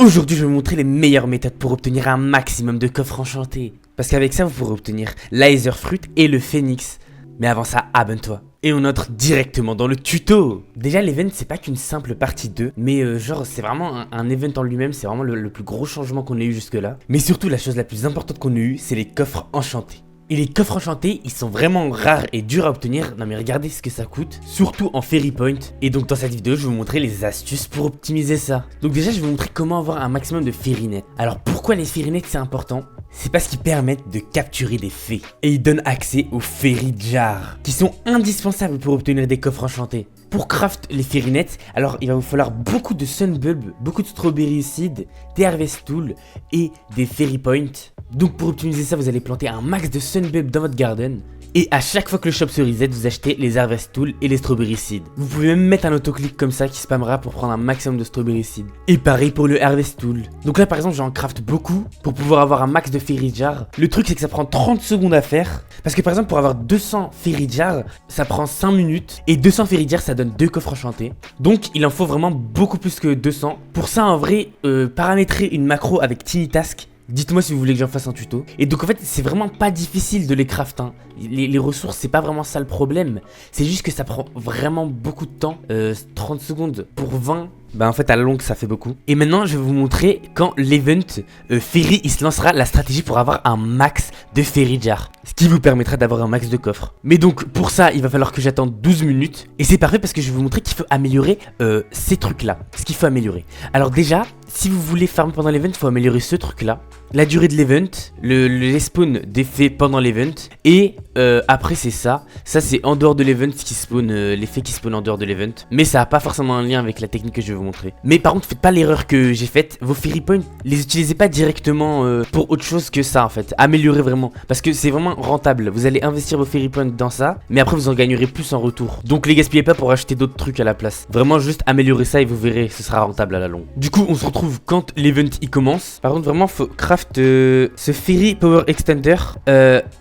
Aujourd'hui, je vais vous montrer les meilleures méthodes pour obtenir un maximum de coffres enchantés. Parce qu'avec ça, vous pourrez obtenir l'Aetherfruit et le Phoenix. Mais avant ça, abonne-toi. Et on entre directement dans le tuto. Déjà, l'event, c'est pas qu'une simple partie 2, mais genre, c'est vraiment un event en lui-même, c'est vraiment le plus gros changement qu'on ait eu jusque-là. Mais surtout, la chose la plus importante qu'on ait eu, c'est les coffres enchantés. Et les coffres enchantés, ils sont vraiment rares et durs à obtenir. Non mais regardez ce que ça coûte, surtout en Fairy Point. Et donc dans cette vidéo, je vais vous montrer les astuces pour optimiser ça. Donc déjà, je vais vous montrer comment avoir un maximum de Fairy Net. Alors pourquoi les Fairy Net c'est important? C'est parce qu'ils permettent de capturer des fées. Et ils donnent accès aux Fairy Jars, qui sont indispensables pour obtenir des coffres enchantés. Pour craft les Fairy Net, alors il va vous falloir beaucoup de Sunbulb, beaucoup de Strawberry Seed, des Harvest Tools et des Fairy Point. Donc pour optimiser ça, vous allez planter un max de Sunbulb dans votre garden. Et à chaque fois que le shop se reset, vous achetez les Harvest Tools et les Strawberry Seed. Vous pouvez même mettre un autoclick comme ça qui spammera pour prendre un maximum de Strawberry Seed. Et pareil pour le Harvest Tool. Donc là par exemple j'en craft beaucoup pour pouvoir avoir un max de Fairy Jar. Le truc c'est que ça prend 30 secondes à faire. Parce que par exemple pour avoir 200 Fairy Jar, ça prend 5 minutes. Et 200 Fairy Jar ça donne 2 coffres enchantés. Donc il en faut vraiment beaucoup plus que 200. Pour ça en vrai, paramétrer une macro avec Tiny Task. Dites-moi si vous voulez que j'en fasse un tuto. Et donc en fait c'est vraiment pas difficile de les craft hein. Les ressources c'est pas vraiment ça le problème. C'est juste que ça prend vraiment beaucoup de temps. 30 secondes pour 20. Bah en fait à la longue ça fait beaucoup. Et maintenant je vais vous montrer quand l'event Fairy il se lancera la stratégie pour avoir un max de Fairy Jar. Ce qui vous permettra d'avoir un max de coffres. Mais donc pour ça il va falloir que j'attende 12 minutes. Et c'est parfait parce que je vais vous montrer qu'il faut améliorer ces trucs là. Ce qu'il faut améliorer. Alors déjà si vous voulez farmer pendant l'event il faut améliorer ce truc là. La durée de l'event, les spawns des fées pendant l'event. Et après c'est ça. Ça c'est en dehors de l'event qui spawn, les fées qui spawnent en dehors de l'event. Mais ça n'a pas forcément un lien avec la technique que je vais vous montrer. Mais par contre faites pas l'erreur que j'ai faite. Vos Fairy Points, les utilisez pas directement pour autre chose que ça en fait. Améliorez vraiment. Parce que c'est vraiment rentable. Vous allez investir vos Fairy Points dans ça. Mais après vous en gagnerez plus en retour. Donc les gaspillez pas pour acheter d'autres trucs à la place. Vraiment juste améliorer ça et vous verrez. Ce sera rentable à la longue. Du coup on se retrouve quand l'event il commence. Par contre vraiment faut craft ce Fairy Power Extender.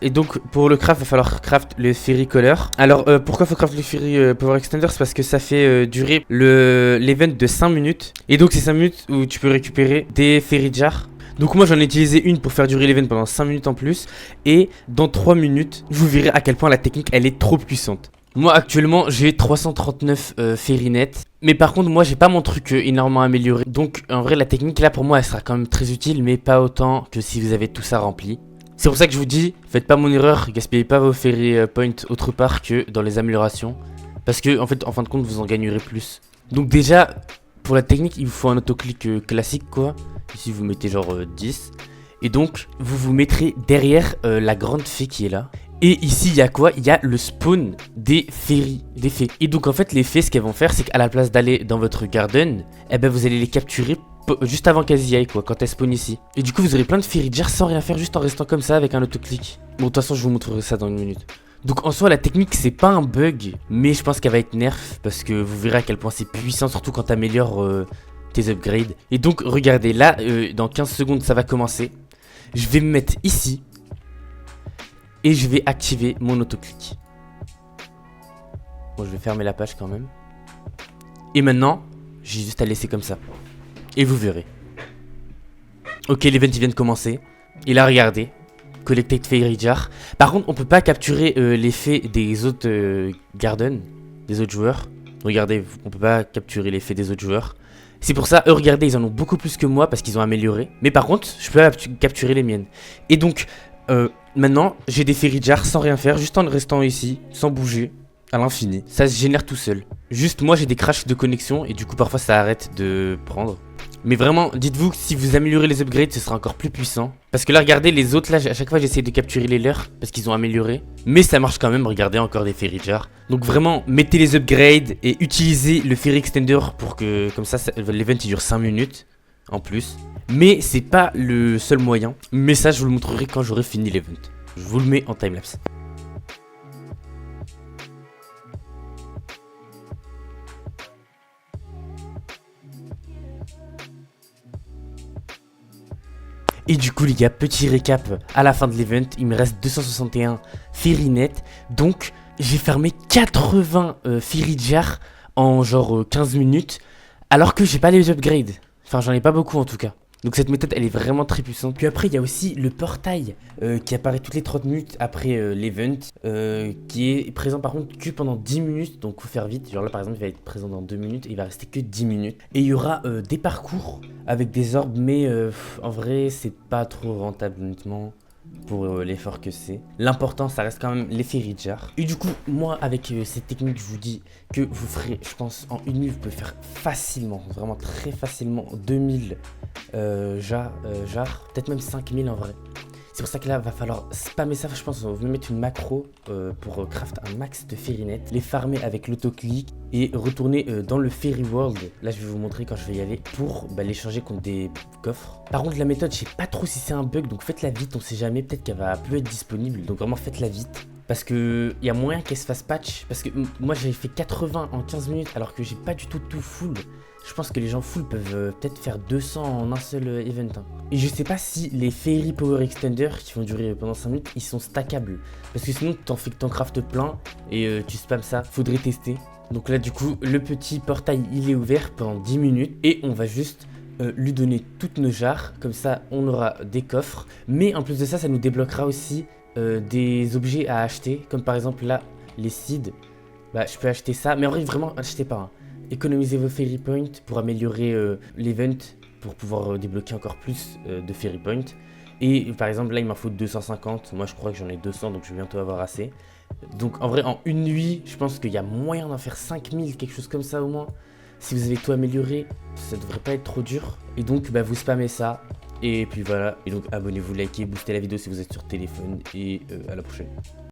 Et donc pour le craft il va falloir craft le Fairy Color. Alors pourquoi faut craft le Fairy Power Extender? C'est parce que ça fait durer l'event de 5 minutes. Et donc c'est 5 minutes où tu peux récupérer des Fairy Jars. Donc moi j'en ai utilisé une pour faire durer l'event pendant 5 minutes en plus. Et dans 3 minutes vous verrez à quel point la technique elle est trop puissante. Moi actuellement j'ai 339 Fairy Net. Mais par contre moi j'ai pas mon truc énormément amélioré. Donc en vrai la technique là pour moi elle sera quand même très utile. Mais pas autant que si vous avez tout ça rempli. C'est pour ça que je vous dis, faites pas mon erreur, gaspillez pas vos Fairy Points autre part que dans les améliorations. Parce que en fait en fin de compte vous en gagnerez plus. Donc déjà pour la technique il vous faut un autoclick classique quoi. Ici vous mettez genre 10. Et donc vous vous mettrez derrière la grande fée qui est là. Et ici il y a quoi? Il y a le spawn des fairies, des fées. Et donc en fait les fées ce qu'elles vont faire c'est qu'à la place d'aller dans votre garden, eh ben vous allez les capturer juste avant qu'elles y aillent quoi, quand elles spawnent ici. Et du coup vous aurez plein de Fairy Jars sans rien faire, juste en restant comme ça avec un autoclick. Bon de toute façon je vous montrerai ça dans une minute. Donc en soi la technique c'est pas un bug, mais je pense qu'elle va être nerf parce que vous verrez à quel point c'est puissant, surtout quand t'améliores tes upgrades. Et donc regardez là, dans 15 secondes ça va commencer. Je vais me mettre ici. Et je vais activer mon autoclick. Bon je vais fermer la page quand même. Et maintenant j'ai juste à laisser comme ça. Et vous verrez. Ok l'event il vient de commencer. Et là regardez. Collected Fairy Jar. Par contre on peut pas capturer l'effet des autres garden. Des autres joueurs. Regardez on peut pas capturer l'effet des autres joueurs. C'est pour ça regardez ils en ont beaucoup plus que moi parce qu'ils ont amélioré. Mais par contre je peux capturer les miennes. Et donc maintenant j'ai des Fairy Jars sans rien faire. Juste en restant ici sans bouger. À l'infini. Ça se génère tout seul. Juste moi j'ai des crashs de connexion. Et du coup parfois ça arrête de prendre. Mais vraiment, dites-vous que si vous améliorez les upgrades, ce sera encore plus puissant. Parce que là, regardez, les autres, là, à chaque fois, j'essaie de capturer les leurs. Parce qu'ils ont amélioré. Mais ça marche quand même, regardez, encore des Fairy Jars. Donc vraiment, mettez les upgrades et utilisez le Fairy Extender pour que, comme ça l'event, il dure 5 minutes en plus. Mais c'est pas le seul moyen. Mais ça, je vous le montrerai quand j'aurai fini l'event. Je vous le mets en timelapse. Et du coup les gars, petit récap à la fin de l'event, il me reste 261 Fairy Net. Donc j'ai fermé 80 Fairy Jars en genre 15 minutes. Alors que j'ai pas les upgrades. Enfin, j'en ai pas beaucoup en tout cas. Donc cette méthode, elle est vraiment très puissante. Puis après, il y a aussi le portail qui apparaît toutes les 30 minutes après l'event, qui est présent par contre que pendant 10 minutes, donc faut faire vite. Genre là par exemple, il va être présent dans 2 minutes et il va rester que 10 minutes. Et il y aura des parcours avec des orbes, mais en vrai, c'est pas trop rentable honnêtement. Pour l'effort que c'est. L'important, ça reste quand même l'effet Ridjar. Et du coup, moi, avec cette technique, je vous dis que vous ferez, je pense, en une nuit, vous pouvez faire facilement, vraiment très facilement, 2000 jars, peut-être même 5000 en vrai. C'est pour ça que là, va falloir spammer ça. Je pense qu'on va mettre une macro pour craft un max de Fairynet, les farmer avec l'autoclick et retourner dans le Fairy World. Là, je vais vous montrer quand je vais y aller pour les changer contre des coffres. Par contre, la méthode, je sais pas trop si c'est un bug, donc faites-la vite. On sait jamais, peut-être qu'elle va plus être disponible. Donc vraiment, faites-la vite. Parce que il y a moyen qu'elle se fasse patch. Parce que moi, j'avais fait 80 en 15 minutes alors que j'ai pas du tout full. Je pense que les gens full peuvent peut-être faire 200 en un seul event. Hein. Et je sais pas si les Fairy Power Extender qui vont durer pendant 5 minutes, ils sont stackables. Parce que sinon, t'en fais que t'en craftes plein et tu spams ça. Faudrait tester. Donc là, du coup, le petit portail, il est ouvert pendant 10 minutes. Et on va juste lui donner toutes nos jars. Comme ça, on aura des coffres. Mais en plus de ça, ça nous débloquera aussi des objets à acheter. Comme par exemple là, les seeds. Bah, je peux acheter ça. Mais en vrai, vraiment, achetez pas. Hein. Économisez vos Fairy Points pour améliorer l'event, pour pouvoir débloquer encore plus de Fairy Points. Et par exemple là il m'en faut 250, moi je crois que j'en ai 200 donc je vais bientôt avoir assez. Donc en vrai en une nuit je pense qu'il y a moyen d'en faire 5000, quelque chose comme ça au moins. Si vous avez tout amélioré, ça devrait pas être trop dur. Et donc vous spammez ça. Et puis voilà, et donc abonnez-vous, likez, boostez la vidéo si vous êtes sur téléphone et à la prochaine.